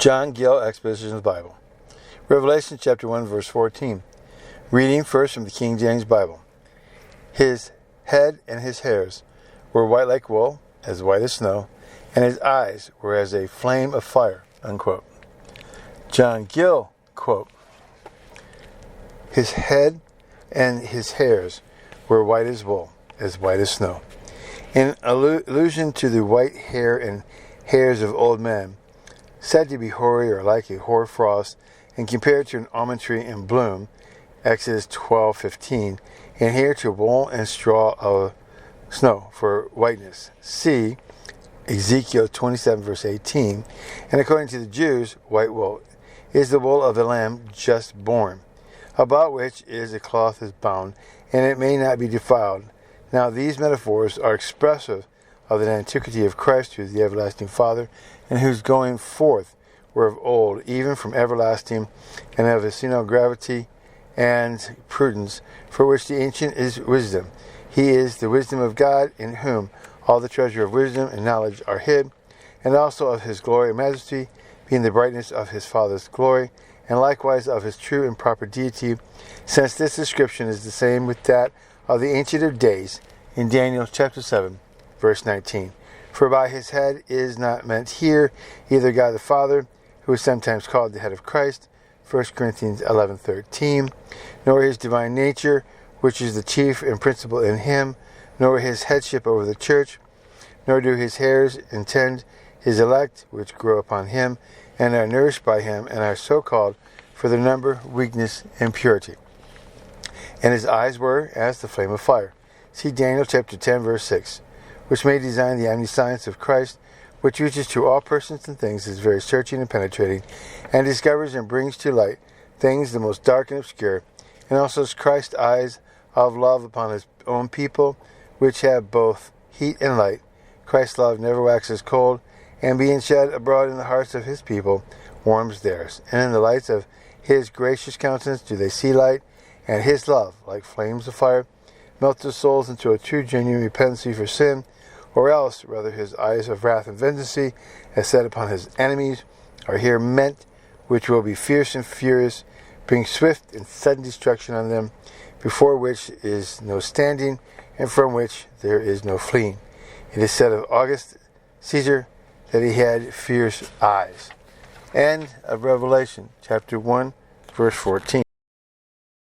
John Gill, Exposition Bible. Revelation chapter 1, verse 14. Reading first from the King James Bible. His head and his hairs were white like wool, as white as snow, and his eyes were as a flame of fire. Unquote. John Gill, quote, his head and his hairs were white as wool, as white as snow. In allusion to the white hair and hairs of old men, said to be hoary or like a hoarfrost, and compared to an almond tree in bloom, Exodus 12:15, and here to wool and straw of snow for whiteness. See Ezekiel 27 verse 18. And according to the Jews, white wool is the wool of the lamb just born, about which is a cloth is bound, and it may not be defiled. Now these metaphors are expressive of the antiquity of Christ, who is the everlasting Father, and whose going forth were of old, even from everlasting, and of his gravity and prudence, for which the ancient is wisdom. He is the wisdom of God, in whom all the treasure of wisdom and knowledge are hid, and also of his glory and majesty, being the brightness of his Father's glory, and likewise of his true and proper deity, since this description is the same with that of the Ancient of Days, in Daniel chapter 7, verse 19. For by his head is not meant here either God the Father, who is sometimes called the head of Christ, 1 Corinthians 11:13, nor his divine nature, which is the chief and principal in him, nor his headship over the church, nor do his hairs intend his elect, which grow upon him, and are nourished by him, and are so called for their number, weakness, and purity. And his eyes were as the flame of fire. See Daniel chapter 10, verse 6, which may design the omniscience of Christ, which reaches to all persons and things, is very searching and penetrating, and discovers and brings to light things the most dark and obscure, and also Christ's eyes of love upon his own people, which have both heat and light. Christ's love never waxes cold, and being shed abroad in the hearts of his people, warms theirs. And in the lights of his gracious countenance do they see light, and his love, like flames of fire, melts their souls into a true genuine repentance for sin, or else, rather, his eyes of wrath and vengeance, as set upon his enemies, are here meant, which will be fierce and furious, bring swift and sudden destruction on them, before which is no standing, and from which there is no fleeing. It is said of August Caesar that he had fierce eyes. End of Revelation, chapter 1, verse 14.